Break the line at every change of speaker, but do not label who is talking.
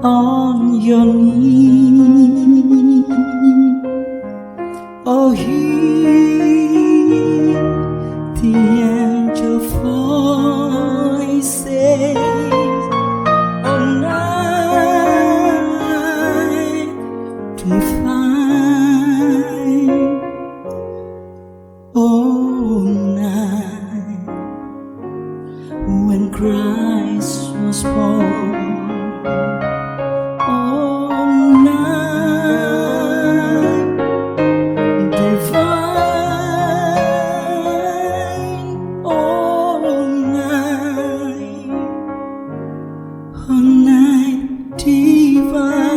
on your knee. Oh, hear the angel voice say, oh, night divine, oh, night when Christ was born. All night divine.